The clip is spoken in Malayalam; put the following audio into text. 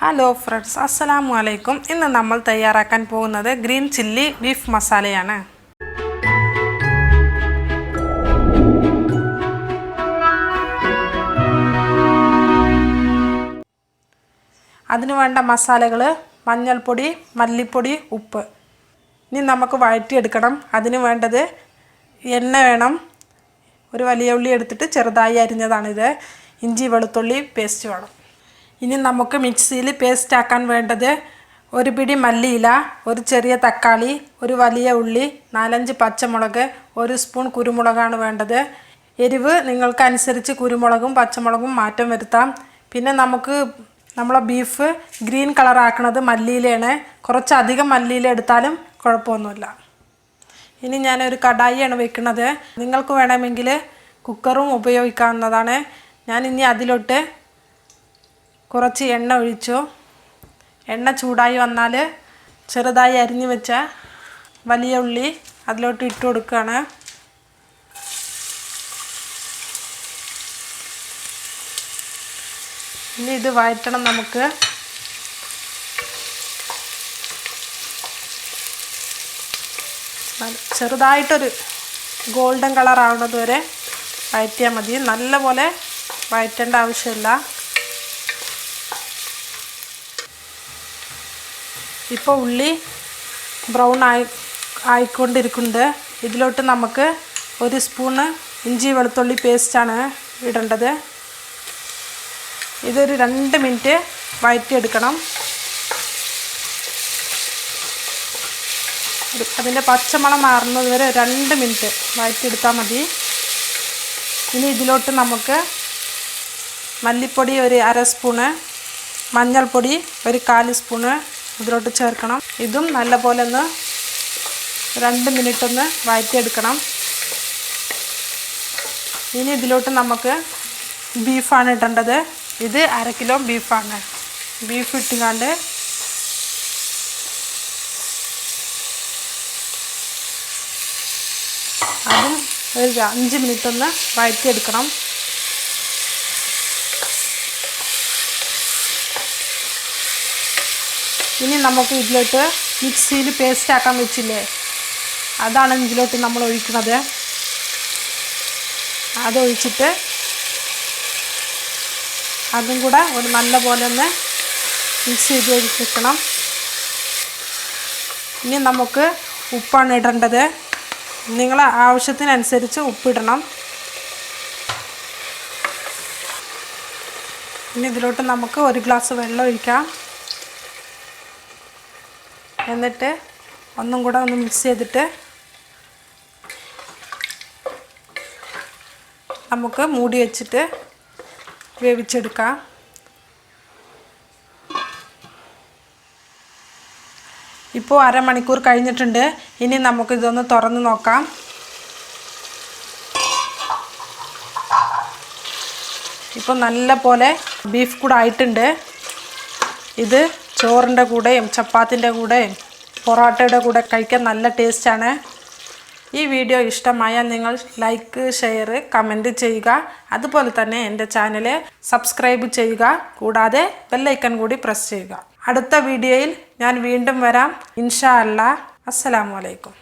ഹലോ ഫ്രണ്ട്സ്, അസ്സലാമു അലൈക്കും. ഇന്ന് നമ്മൾ തയ്യാറാക്കാൻ പോകുന്നത് ഗ്രീൻ ചില്ലി ബീഫ് മസാലയാണ്. അതിനു വേണ്ട മസാലകൾ മഞ്ഞൾപ്പൊടി, മല്ലിപ്പൊടി, ഉപ്പ്. ഇനി നമുക്ക് വഴറ്റിയെടുക്കണം. അതിന് വേണ്ടത് എണ്ണ വേണം. ഒരു വലിയ ഉള്ളി എടുത്തിട്ട് ചെറുതായി അരിഞ്ഞതാണിത്. ഇഞ്ചി വെളുത്തുള്ളി പേസ്റ്റ് വേണം. ഇനി നമുക്ക് മിക്സിയിൽ പേസ്റ്റ് ആക്കാൻ വേണ്ടത് ഒരു പിടി മല്ലിയില, ഒരു ചെറിയ തക്കാളി, ഒരു വലിയ ഉള്ളി, 4-5 പച്ചമുളക്, 1 സ്പൂൺ കുരുമുളകാണ് വേണ്ടത്. എരിവ് നിങ്ങൾക്കനുസരിച്ച് കുരുമുളകും പച്ചമുളകും മാറ്റം വരുത്താം. പിന്നെ നമുക്ക് നമ്മളെ ബീഫ് ഗ്രീൻ കളർ ആക്കുന്നത് മല്ലിയിലയാണ്. കുറച്ചധികം മല്ലിയില എടുത്താലും കുഴപ്പമൊന്നുമില്ല. ഇനി ഞാനൊരു കടായിയാണ് വെക്കുന്നത്. നിങ്ങൾക്ക് വേണമെങ്കിൽ കുക്കറും ഉപയോഗിക്കാവുന്നതാണ്. ഞാനിനി അതിലോട്ട് കുറച്ച് എണ്ണ ഒഴിച്ചു. എണ്ണ ചൂടായി വന്നാൽ ചെറുതായി അരിഞ്ഞു വെച്ച വലിയ ഉള്ളി അതിലോട്ട് ഇട്ട് കൊടുക്കുകയാണ്. ഇനി ഇത് വഴറ്റണം. നമുക്ക് ചെറുതായിട്ടൊരു ഗോൾഡൻ കളർ ആവുന്നത് വരെ വഴറ്റിയാൽ മതി. നല്ലപോലെ വഴറ്റേണ്ട ആവശ്യമില്ല. ഇപ്പോൾ ഉള്ളി ബ്രൗൺ ആയിക്കൊണ്ടിരിക്കുന്നുണ്ട്. ഇതിലോട്ട് നമുക്ക് 1 സ്പൂണ് ഇഞ്ചി വെളുത്തുള്ളി പേസ്റ്റാണ് ഇടേണ്ടത്. ഇതൊരു 2 മിനിറ്റ് വഴറ്റിയെടുക്കണം. അതിൻ്റെ പച്ചമണം മാറുന്നത് വരെ 2 മിനിറ്റ് വഴറ്റിയെടുത്താൽ മതി. ഇനി ഇതിലോട്ട് നമുക്ക് മല്ലിപ്പൊടി ഒരു 1/2 സ്പൂണ്, മഞ്ഞൾപ്പൊടി ഒരു 1/4 സ്പൂണ് ഇതിലോട്ട് ചേർക്കണം. ഇതും നല്ലപോലെ ഒന്ന് 2 മിനിറ്റ് ഒന്ന് വഴറ്റിയെടുക്കണം. ഇനി ഇതിലോട്ട് നമുക്ക് ബീഫാണ് ഇടേണ്ടത്. ഇത് 1/2 കിലോ ബീഫാണ്. ബീഫ് ഇട്ടുകൊണ്ട് അതും ഒരു 5 മിനിറ്റ് ഒന്ന് വഴറ്റിയെടുക്കണം. ഇനി നമുക്ക് ഇതിലോട്ട് മിക്സിയിൽ പേസ്റ്റ് ആക്കാൻ വെച്ചില്ലേ, അതാണ് ഇതിലോട്ട് നമ്മൾ ഒഴിക്കുന്നത്. അതൊഴിച്ചിട്ട് അതും കൂടെ ഒരു നല്ല പോലെ ഒന്ന് മിക്സ് ചെയ്ത് വെക്കണം. ഇനി നമുക്ക് ഉപ്പാണ് ഇടേണ്ടത്. നിങ്ങളെ ആവശ്യത്തിനനുസരിച്ച് ഉപ്പിടണം. ഇനി ഇതിലോട്ട് നമുക്ക് 1 ഗ്ലാസ് വെള്ളം ഒഴിക്കാം. എന്നിട്ട് ഒന്നും കൂടെ ഒന്ന് മിക്സ് ചെയ്തിട്ട് നമുക്ക് മൂടി വെച്ചിട്ട് വേവിച്ചെടുക്കാം. ഇപ്പോൾ 1/2 മണിക്കൂർ കഴിഞ്ഞിട്ടുണ്ട്. ഇനി നമുക്കിതൊന്ന് തുറന്ന് നോക്കാം. ഇപ്പോൾ നല്ല പോലെ ബീഫ് കൂടെ ആയിട്ടുണ്ട്. ഇത് ചോറിൻ്റെ കൂടെയും ചപ്പാത്തിൻ്റെ കൂടെയും പൊറോട്ടയുടെ കൂടെ കഴിക്കാൻ നല്ല ടേസ്റ്റാണ്. ഈ വീഡിയോ ഇഷ്ടമായാൽ നിങ്ങൾ ലൈക്ക്, ഷെയർ, കമൻറ്റ് ചെയ്യുക. അതുപോലെ തന്നെ എൻ്റെ ചാനൽ സബ്സ്ക്രൈബ് ചെയ്യുക. കൂടാതെ ബെല്ലൈക്കൺ കൂടി പ്രസ് ചെയ്യുക. അടുത്ത വീഡിയോയിൽ ഞാൻ വീണ്ടും വരാം. ഇൻഷാ അല്ലാ. അസ്സലാമു അലൈക്കും.